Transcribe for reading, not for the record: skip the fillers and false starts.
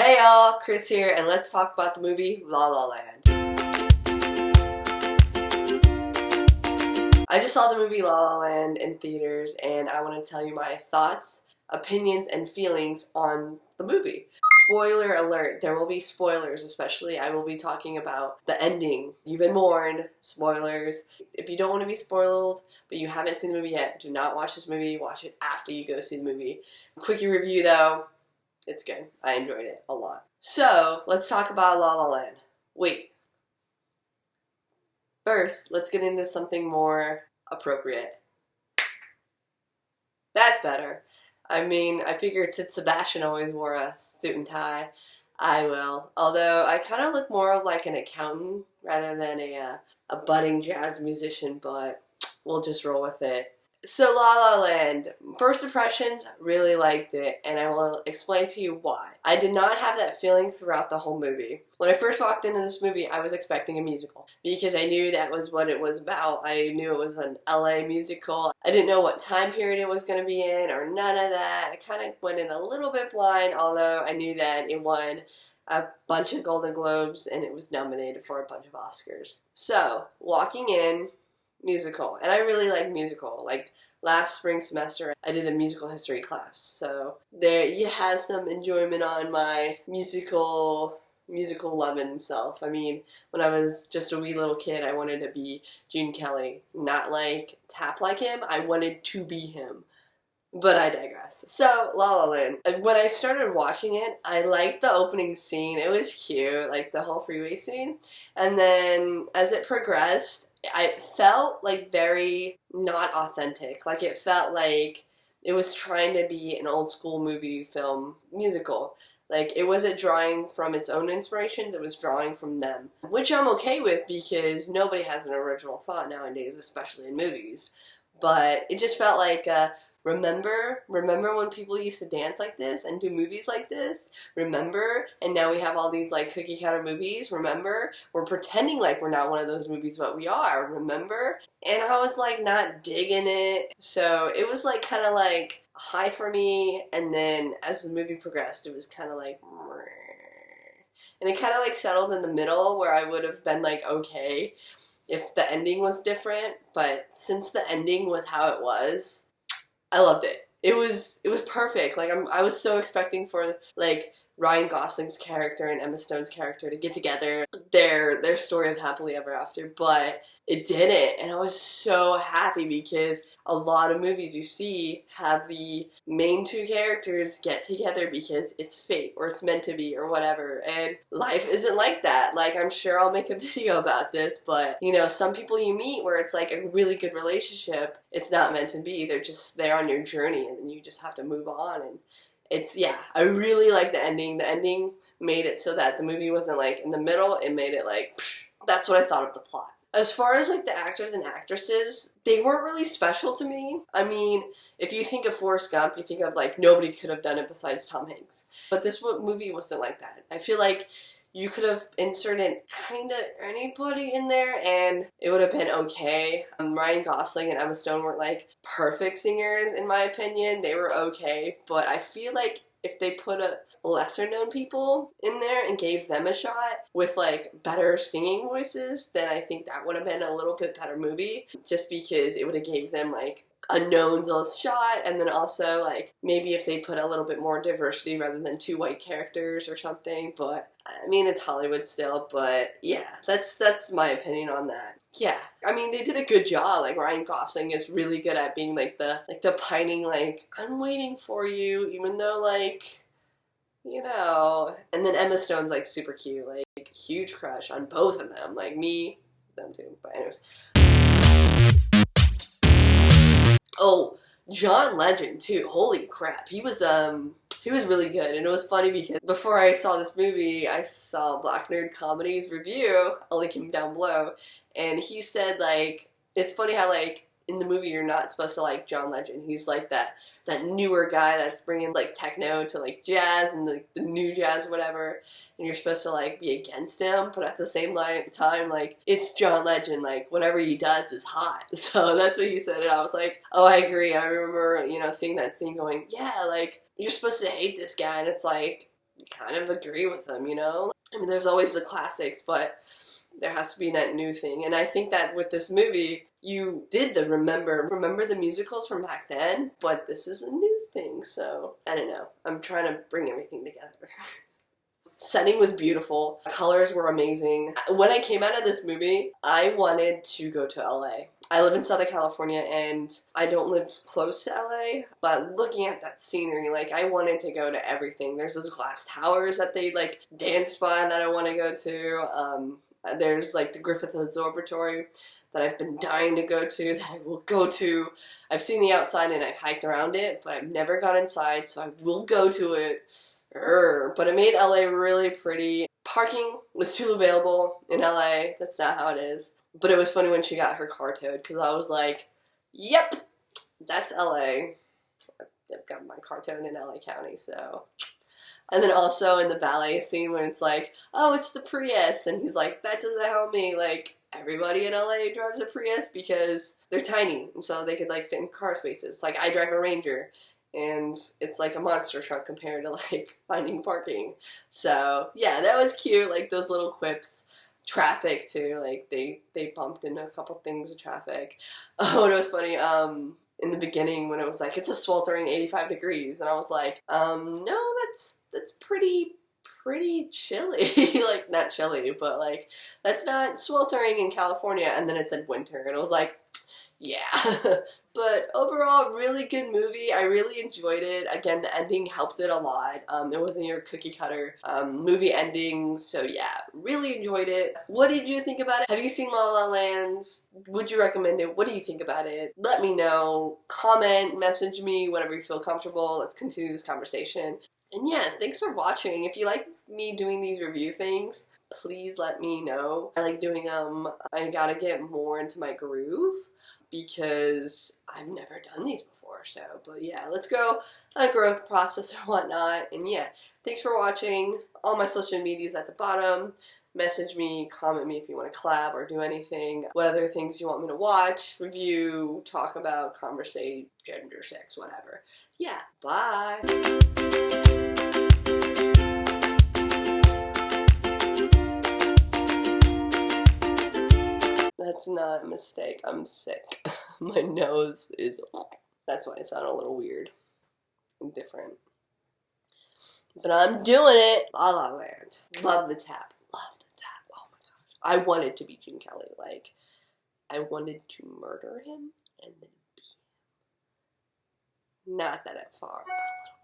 Hey y'all, Kris here, and let's talk about the movie La La Land. I just saw the movie La La Land in theaters, and I want to tell you my thoughts, opinions, and feelings on the movie. Spoiler alert, there will be spoilers, especially I will be talking about the ending. You've been warned, spoilers. If you don't want to be spoiled, but you haven't seen the movie yet, do not watch this movie, watch it after you go see the movie. Quickie review though, it's good. I enjoyed it a lot. So, let's talk about La La Land. Wait. First, let's get into something more appropriate. That's better. I mean, I figured since Sebastian always wore a suit and tie, I will. Although, I kind of look more like an accountant rather than a budding jazz musician, but we'll just roll with it. So La La Land, first impressions, really liked it, and I will explain to you why. I did not have that feeling throughout the whole movie. When I first walked into this movie, I was expecting a musical, because I knew that was what it was about. I knew it was an LA musical. I didn't know what time period it was going to be in, or none of that. I kind of went in a little bit blind, although I knew that it won a bunch of Golden Globes, and it was nominated for a bunch of Oscars. So, walking in, musical, and I really like musical. Like last spring semester, I did a musical history class, so there you have some enjoyment on my musical loving self. I mean, when I was just a wee little kid, I wanted to be Gene Kelly, not like tap like him. I wanted to be him. But I digress. So, La La Land. When I started watching it, I liked the opening scene. It was cute, like the whole freeway scene. And then, as it progressed, I felt like very not authentic. Like it felt like it was trying to be an old school movie film musical. Like it wasn't drawing from its own inspirations, it was drawing from them. Which I'm okay with because nobody has an original thought nowadays, especially in movies. But it just felt like remember when people used to dance like this and do movies like this? Remember? And now we have all these like cookie cutter movies. Remember? We're pretending like we're not one of those movies, but we are. Remember? And I was like not digging it. So it was like kind of like high for me. And then as the movie progressed, it was kind of like, and it kind of like settled in the middle where I would have been like okay if the ending was different. But since the ending was how it was, I loved it. It was perfect. Like I was so expecting for like Ryan Gosling's character and Emma Stone's character to get together, their story of happily ever after, but it didn't, and I was so happy because a lot of movies you see have the main two characters get together because it's fate or it's meant to be or whatever, and life isn't like that. Like I'm sure I'll make a video about this, but you know, some people you meet where it's like a really good relationship, it's not meant to be. They're just there on your journey, and then you just have to move on. And it's, yeah, I really like the ending. The ending made it so that the movie wasn't like in the middle. It made it like, psh, that's what I thought of the plot. As far as like the actors and actresses, they weren't really special to me. I mean, if you think of Forrest Gump, you think of like nobody could have done it besides Tom Hanks. But this movie wasn't like that. I feel like you could have inserted kind of anybody in there and it would have been okay. Ryan Gosling and Emma Stone weren't like perfect singers in my opinion. They were okay, but I feel like if they put a lesser known people in there and gave them a shot with like better singing voices, then I think that would have been a little bit better movie, just because it would have gave them like unknowns a shot. And then also like maybe if they put a little bit more diversity rather than two white characters or something. But I mean, it's Hollywood still, but yeah, that's my opinion on that. Yeah, I mean, they did a good job. Like Ryan Gosling is really good at being like the pining, like I'm waiting for you, even though like, you know. And then Emma Stone's like super cute, like huge crush on both of them, like me, them too. But anyways, oh, John Legend too. Holy crap, he was really good. And it was funny because before I saw this movie, I saw Black Nerd Comedy's review. I'll link him down below. And he said, like, it's funny how, like, in the movie you're not supposed to like John Legend. He's like that newer guy that's bringing, like, techno to, like, jazz and, like, the new jazz or whatever. And you're supposed to, like, be against him. But at the same time, like, it's John Legend. Like, whatever he does is hot. So that's what he said. And I was like, oh, I agree. I remember, you know, seeing that scene going, yeah, like, you're supposed to hate this guy. And it's like, kind of agree with them, you know? I mean, there's always the classics, but there has to be that new thing. And I think that with this movie, you did the remember the musicals from back then, but this is a new thing, so I don't know. I'm trying to bring everything together. Setting was beautiful. Colors were amazing. When I came out of this movie, I wanted to go to LA. I live in Southern California and I don't live close to LA, but looking at that scenery, like, I wanted to go to everything. There's those glass towers that they, like, danced by that I want to go to. There's, like, the Griffith Observatory that I've been dying to go to, that I will go to. I've seen the outside and I've hiked around it, but I've never got inside, so I will go to it. But it made LA really pretty. Parking was still available in LA. That's not how it is. But it was funny when she got her car towed, because I was like, yep, that's LA. I've got my car towed in LA County, so. And then also in the ballet scene when it's like, oh, it's the Prius. And he's like, that doesn't help me. Like, everybody in LA drives a Prius because they're tiny. And so they could, like, fit in car spaces. Like, I drive a Ranger. And it's like a monster truck compared to, like, finding parking. So, yeah, that was cute. Like, those little quips. Traffic, too. Like, they bumped into a couple things of traffic. Oh, and it was funny. In the beginning when it was like, it's a sweltering 85 degrees. And I was like, no, that's pretty chilly. Like, not chilly, but, like, that's not sweltering in California. And then it said winter. And I was like, yeah. But overall, really good movie. I really enjoyed it. Again, the ending helped it a lot. It wasn't your cookie cutter movie ending. So yeah, really enjoyed it. What did you think about it? Have you seen La La Land? Would you recommend it? What do you think about it? Let me know. Comment, message me, whatever you feel comfortable. Let's continue this conversation. And yeah, thanks for watching. If you like me doing these review things, please let me know. I like doing them. I gotta get more into my groove, because I've never done these before, so, but yeah, let's go on a growth process and whatnot, and yeah, thanks for watching. All my social media is at the bottom. Message me, comment me if you want to collab or do anything. What other things you want me to watch, review, talk about, conversate, gender, sex, whatever. Yeah, bye! That's not a mistake. I'm sick. My nose is... That's why I sound a little weird and different. But I'm doing it. La La Land. Love the tap. Love the tap. Oh my gosh. I wanted to be Gene Kelly. Like, I wanted to murder him and then be him. Not that far, but a little